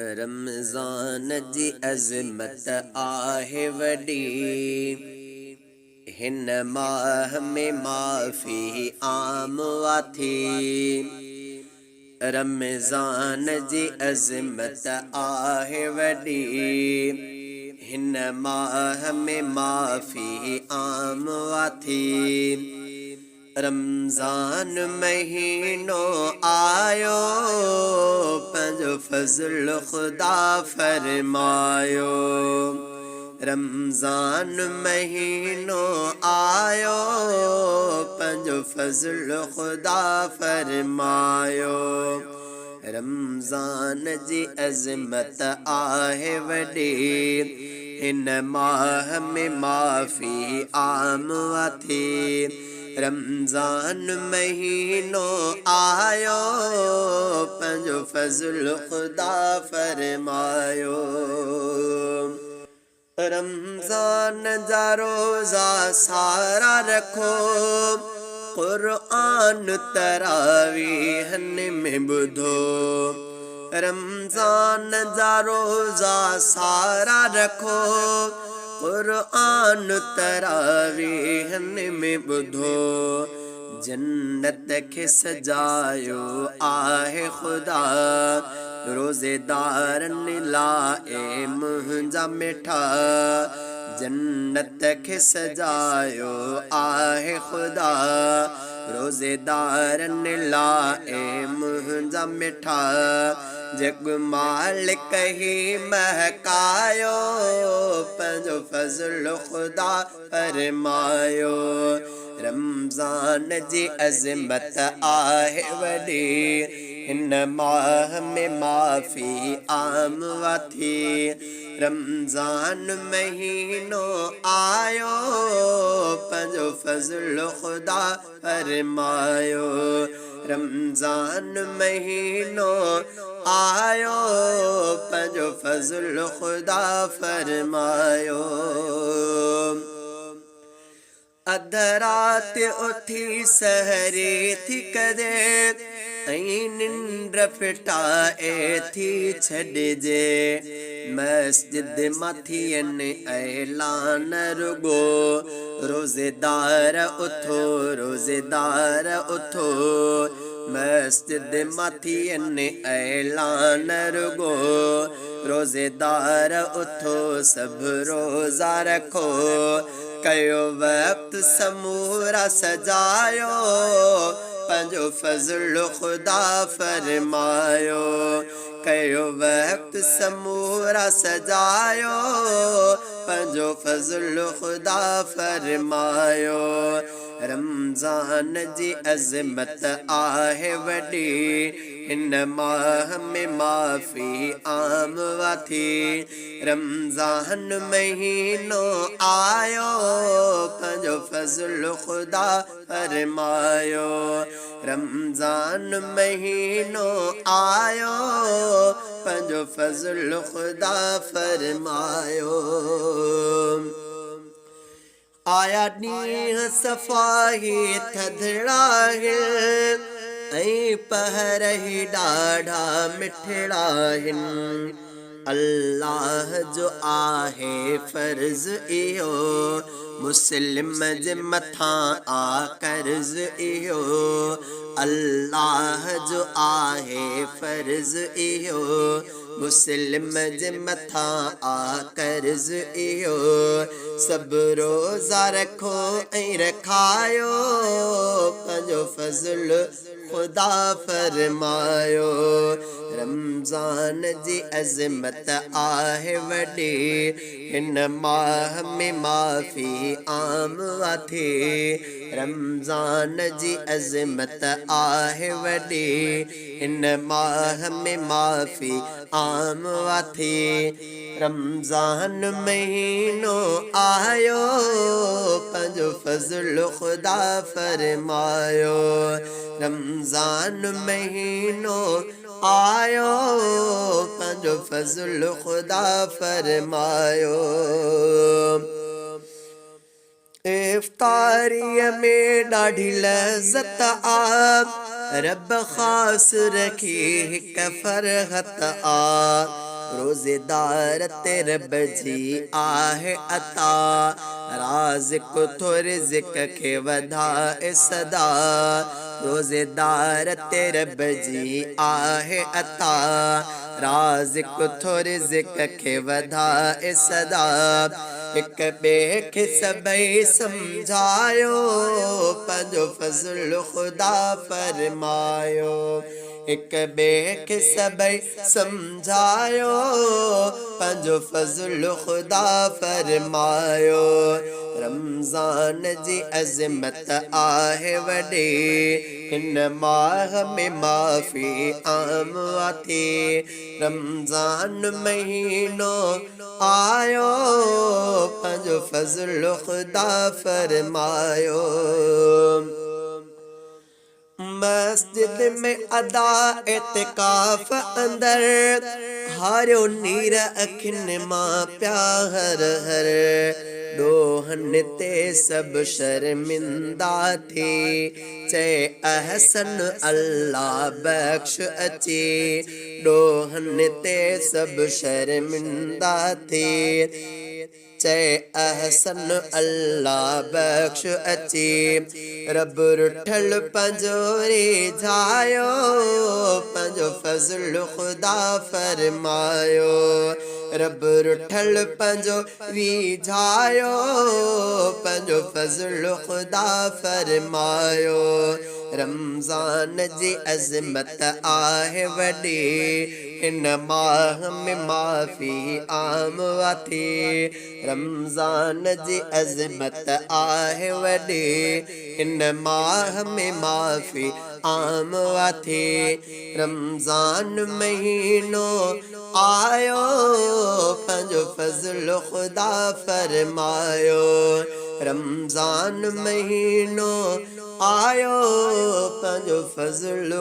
रमज़ान जी अज़मत आहे वॾी, हिन माह में माफ़ी आम थी। रमज़ान जी अज़मत आहे वॾी, हिन माह में माफ़ी आम थी। रमज़ान महीनो आयो, पंहिंजो फज़ल ख़ुदा फरमायो। रमज़ान महीनो आयो, पंहिंजो फज़ल ख़ुदा फरमायो। रमज़ान जी अज़मत आहे वॾी, हिन माह में माफ़ी आम थी। रमज़ान महीनो आयो, पंहिंजो फज़ल ख़ुदा फरमायो। रमज़ान जा रोज़ा सारा रखो, क़ुरआन तरावीहन में ॿुधो। रमज़ान जा रोज़ा सारा रखो, क़ुरआन तरावीहन में ॿुधो। जन्नत खे सजायो आहे ख़ुदा, रोज़ेदारनि लाइ मुंहिंजा मिठा। जन्नत खे सजायो आहे ख़ुदा, रोज़ेदारनि लाइ मुंहिंजा मिठा। जग मालिक ही महकायो, पंहिंजो फज़ल ख़ुदा फरमायो। रमज़ान जी अज़मत आहे वॾी, हिन माह में माफ़ी आम थी। रमज़ान महीनो आयो, पंहिंजो फज़ल ख़ुदा फरमायो। रमज़ान महीनो आयो, पंहिंजो फज़ल ख़ुदा फरमायो। अध राति उथी सहरी थी कजे, ऐं निंड फिटाए थी छॾिजे। मस्जिद मां थियनि ऐलान रुगो, रोज़ेदार उथो, रोज़ेदार उथो। मस्जिद मां थियनि ऐलान रुगो, रोज़ेदार उथो, सभु रोज़ा रखो। कयो वक़्तु समूरा सजायो, पंहिंजो फज़ल ख़ुदा फरमायो। कयो वक़्तु समूरा सजायो, पंहिंजो फज़ल ख़ुदा फरमायो। रमज़ान जी अज़मत आहे वॾी, हिन माह में माफ़ी आम थी। रमज़ान महीनो आयो, पंहिंजो फज़ल ख़ुदा फरमायो। रमज़ान महीनो आयो, पंहिंजो फज़ल ख़ुदा फरमायो। आया ॾींहं सफ़ाही थधिड़ा आहिनि, ऐं पहर ही ॾाढा मिठड़ा आहिनि। अल्लाह जो आहे फ़र्ज़ इहो, मुस्लिम जे मथां आ कर्ज़ इहो। अल्लाह जो आहे फ़र्ज़ इहो, मुस्लिम जे मथां आ कर्ज़ इहो। सभु रोज़ा रखो ऐं रखायो, पंहिंजो फज़ल ख़ुदा फरमायो। रमज़ान जी अज़मत आहे वॾी, हिन माह में माफ़ी आम थी। रमज़ान जी अज़मत आहे वॾी, हिन माह में माफ़ी आम थी। रमज़ान महीनो आयो, पंहिंजो फज़ल ख़ुदा फरमायो। रमज़ान महीनो आयो, पंहिंजो फज़ल ख़ुदा फरमायो। इफ्तारीअ में ॾाढी लज़्ज़त आ, रब ख़ास रखी हिक फ़रहत आ। रोज़ेदार ते रब जी आहे अता राज़िक थो रिज़्क़ खे वधाए सदा रोज़ेदार ते रब जी आहे अता राज़िक थो रिज़्क़ खे वधाए सदा हिक ॿिए खे सभई सम्झायो पंहिंजो फ़ज़्ल ख़ुदा फ़रमायो हिक ॿिए खे सभई सम्झायो पंहिंजो फ़ज़्ल ख़ुदा फ़रमायो रमज़ान जी अज़मत आहे वॾी हिन माह में माफ़ी आम आती रमज़ान महीनो आयो पंहिंजो फ़ज़्ल ख़ुदा फ़रमायो मस्जिद में अदा एतिकाफ़ अंदर हारियो नीर अखियुनि मां पिया हर हर ॾोहनि ते सभु शर्मिंदा थी चए अहसन अल्लाह बख़्श अची ॾोहनि ते सभु शर्मिंदा थी चए अहसन अल्लाह बख़्श अची रब रुठल पंहिंजो रिझायो पंहिंजो फ़ज़्ल ख़ुदा फ़रमायो रब रुठल पंहिंजो रिझायो पंहिंजो फ़ज़्ल ख़ुदा फ़रमायो रमज़ान जी अज़मत आहे वॾी हिन माह में माफ़ी आम आती रमज़ान जी अज़मत आहे वॾी हिन माह में माफ़ी आम आती रमज़ान महीनो आयो पंहिंजो फ़ज़्ल ख़ुदा फ़रमायो रमज़ान महीनो आयो पंहिंजो फ़ज़्ल